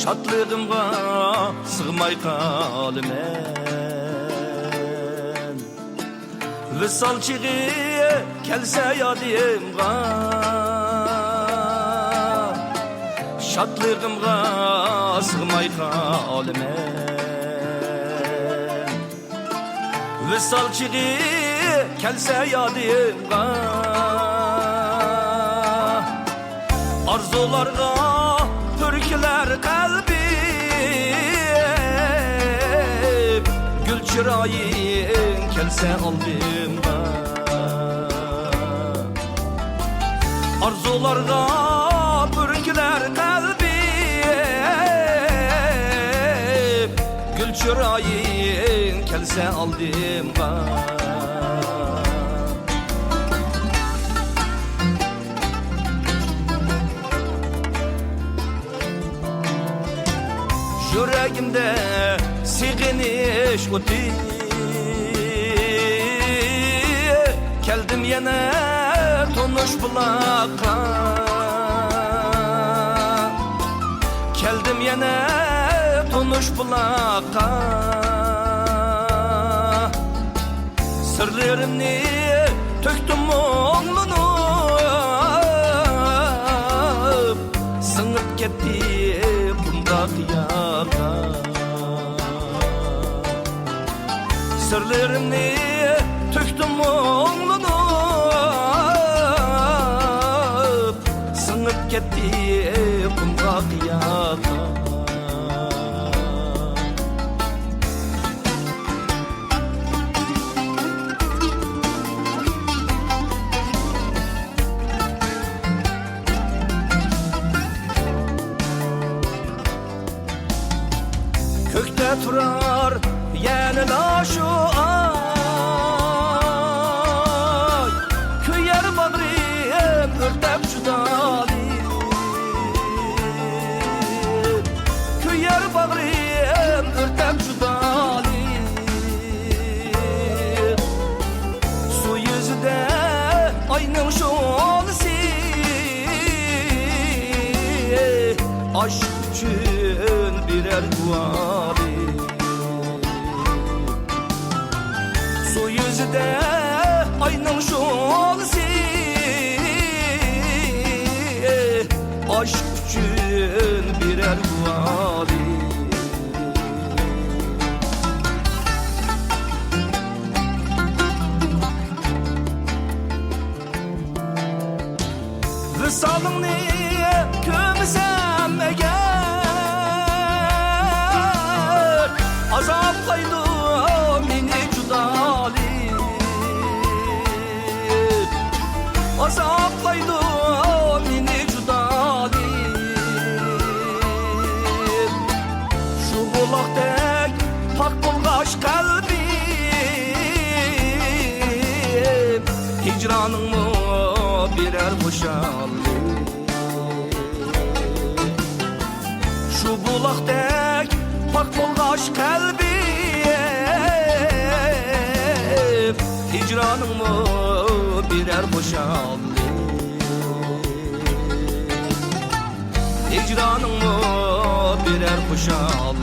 Şadlığımga sığmay kalımen Vısal çığı kelse yadımga Şadlığımga sığmay kalımen Vısal çığı kelse yadımga Arzularga türküler kalbim Gül çırayın kelse aldımga Arzularga türküler kalbim Gül çırayın kelse aldımga Yüreğimde siginiş uti Keldim yine tonuş bulakka Keldim yine tonuş bulakka Sırlarımni töktüm oğlanıp Sınıp gitti bunda kıyaka Sırlarımni töktüm oğlanıp Sınıp gitti bunda kıyaka Kökte turar yenila şu ay Küyer bağrım örtep cudali Küyer bağrım örtep cudali Su yüzüde aynım şolsi Aşk için birer duali Su yüzüde aynım şolsi Aşk için birer duali Vısalını kömsem eğer Azaplaydı mini cudali Azaplaydı mini cudali Şu bulakdek pak bulgaş kalbim Hicranımı birer boşaldı Şu bulakdek pak bulgaş kalbim Hicranımı birer boşaldı Hicranımı birer boşaldı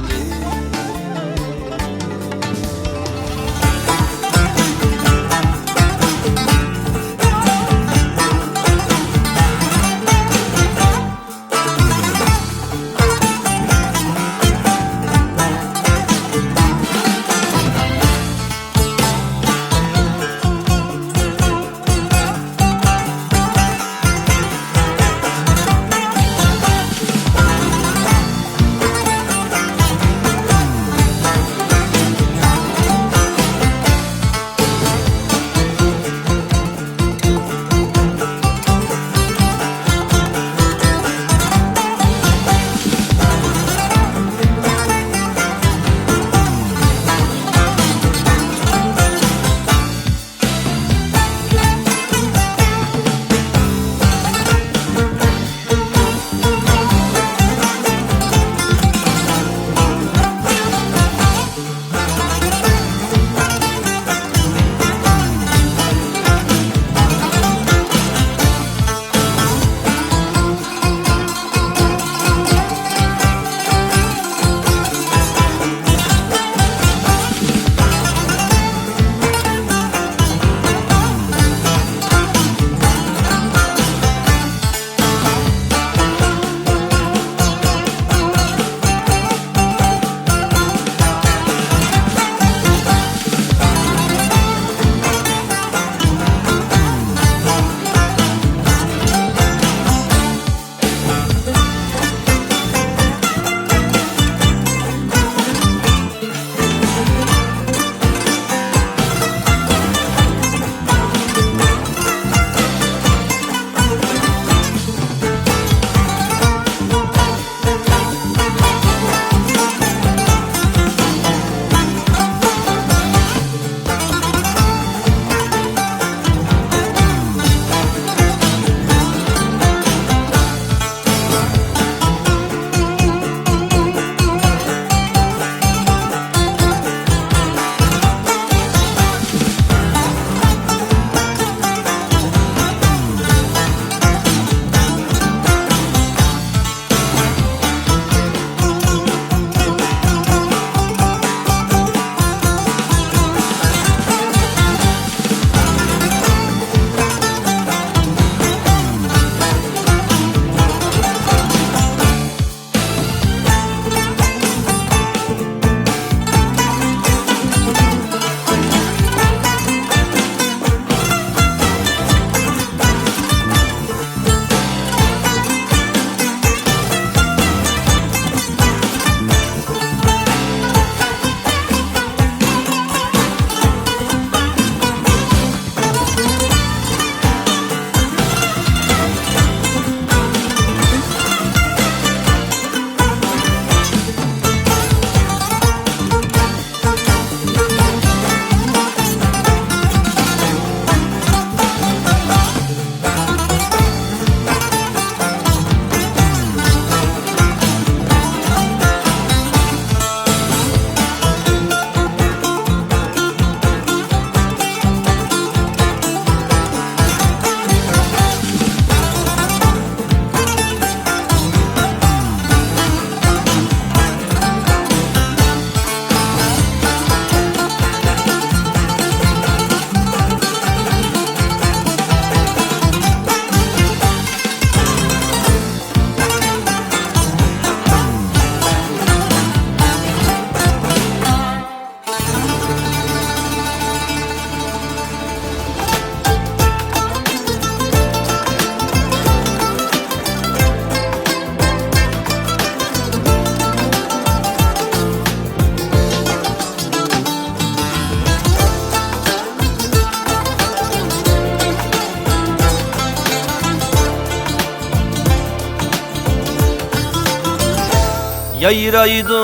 Yayraydı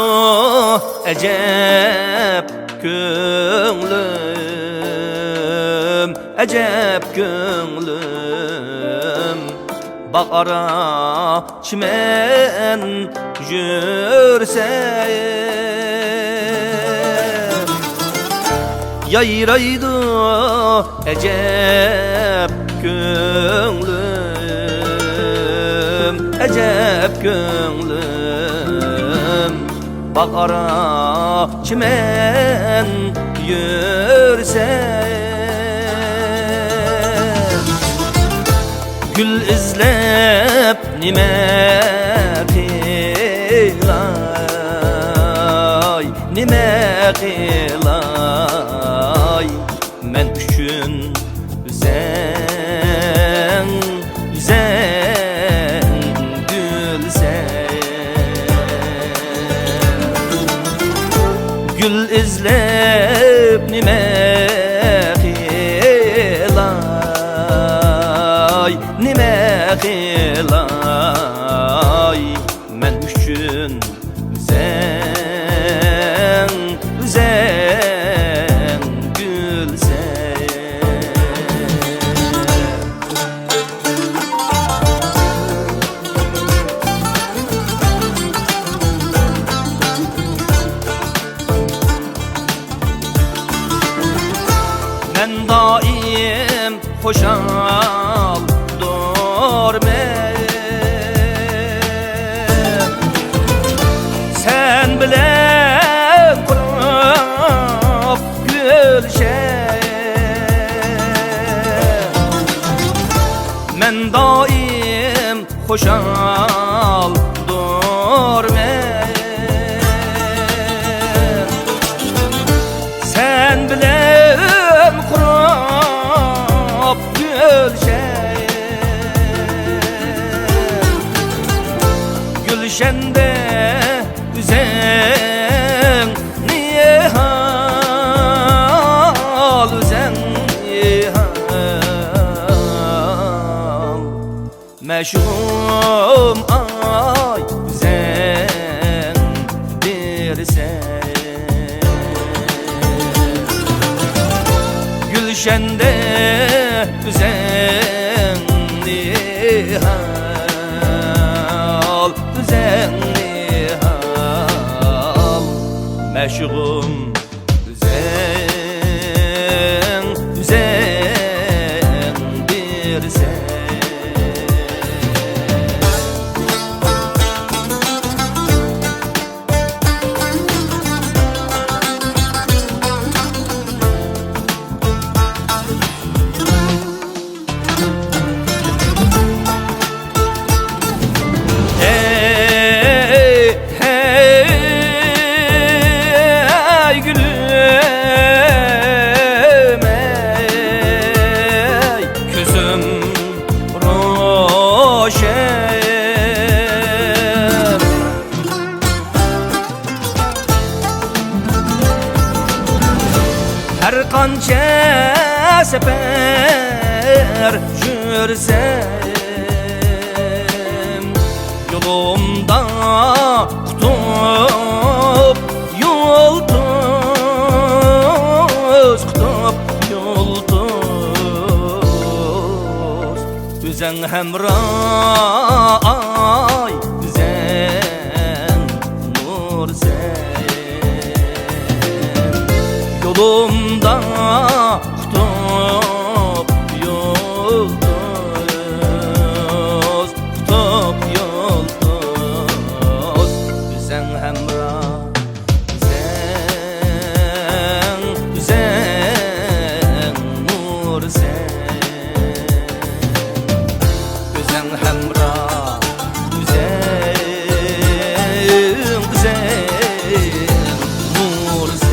ecep gönlüm, ecep gönlüm. Bakara çimen yürsem, yayraydı ecep gönlüm, ecep gönlüm. Bakara çimen yürsem, gül izlep nime qilay, nime qilay. Men üçün üzen, üzen gülsen. Gül izlep nime qilay, nime qilay. Men üçün üzen, üzen gülsen. Men daim hoşal durmam, sen bilen kurup gülşen. Men daim hoşal durmam, sen bilen kurup gülşen. Gülşende üzen nihal, üzen nihal. Meşhum ay üzen bir sen. Gülşende üzen nihal, üzen nihal. Meşhum üzen, üzen bir sen. Her kança sefer yürsem, yolumda kutup yıldız, kutup yıldız. Üzen hemrah ay, üzen nur sen. Yolumda kutup yıldız, kutup yıldız. Üzen hemrah, üzen, üzen nur sen. Üzen hemrah, üzen, üzen nur sen.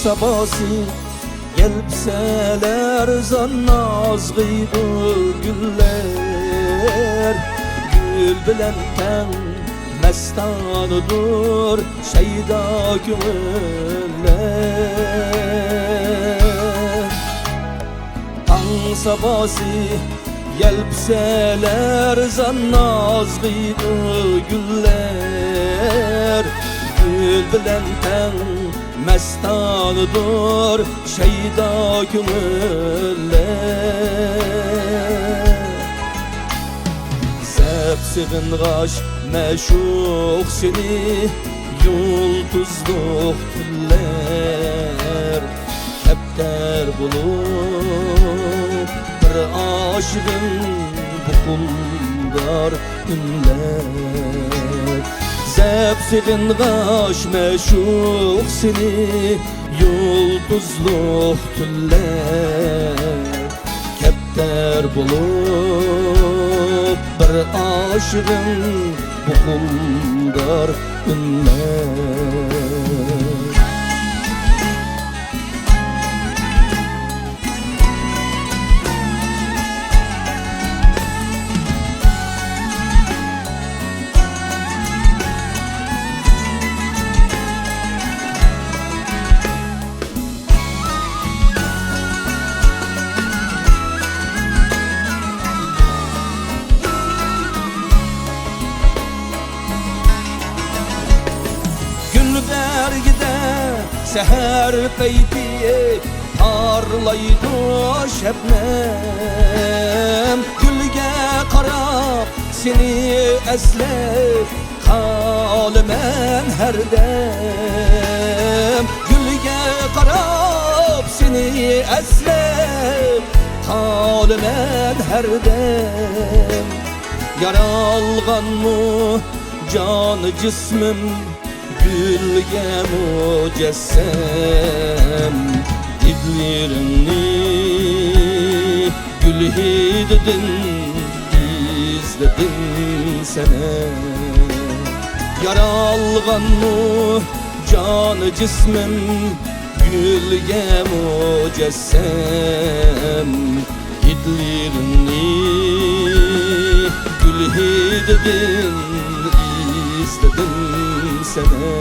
sabası gelipseler zannaz gıydı güller. Gül bilen ten mestanıdır şeyda gönüller. Tan sabası gelipseler zannaz gıydı güller. Gül bilen ten mestanıdır şeyda gönüller. Zepsigin gaş meşuk seni yıldızlık tüller. Kepter bulup bir aşığın bukundar ünler. Zepsigin gaş meşuk seni yıldızlık tüller. Kepter bulup bir aşığın bukundar ünler. Bergide seher peyti parlaydı şebnem. Gülge qarab seni eslep halimen her dem. Gülge qarab seni eslep halimen her dem. Yaralgan mı canı cismim gülge mücessem. İdlerini gül hidedin izledim sene. Yaralgan mı canı cismim gülge mücessem. İdlerini gül hidedin izledim sene.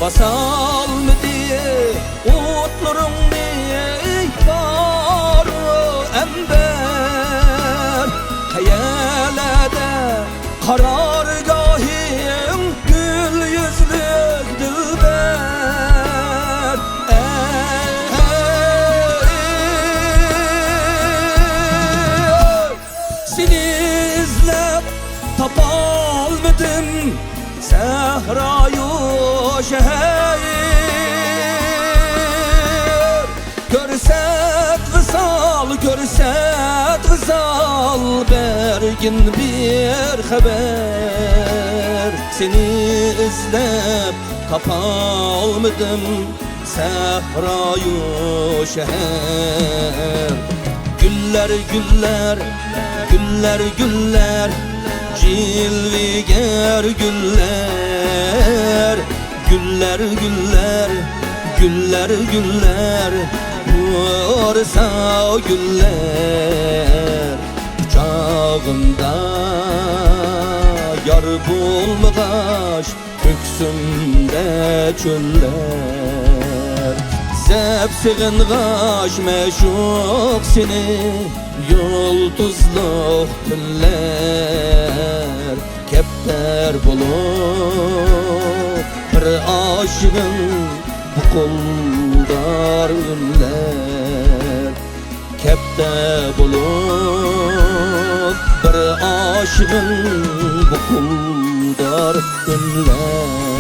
Basal mı diye utlurum diye ihbarı ember. Hayalede karargahim gül yüzlük dilber. Seni izlep tapalmadım Sehrayı şehir. Görset vısal, görset vısal, bergin bir haber. Seni izlep tapalmadım Sehrayı şehir. Güller güller, güller güller, cilviger güller. Güller güller, güller güller, vursa güller. Çağımda yar bulmagaş köksümde çöller. Zepsigin gaş meşuk seni yıldızlık tüller. Kepter bulup bir aşığın bukuldar ünler. Kepte bulup bir aşığın bukuldar ünler.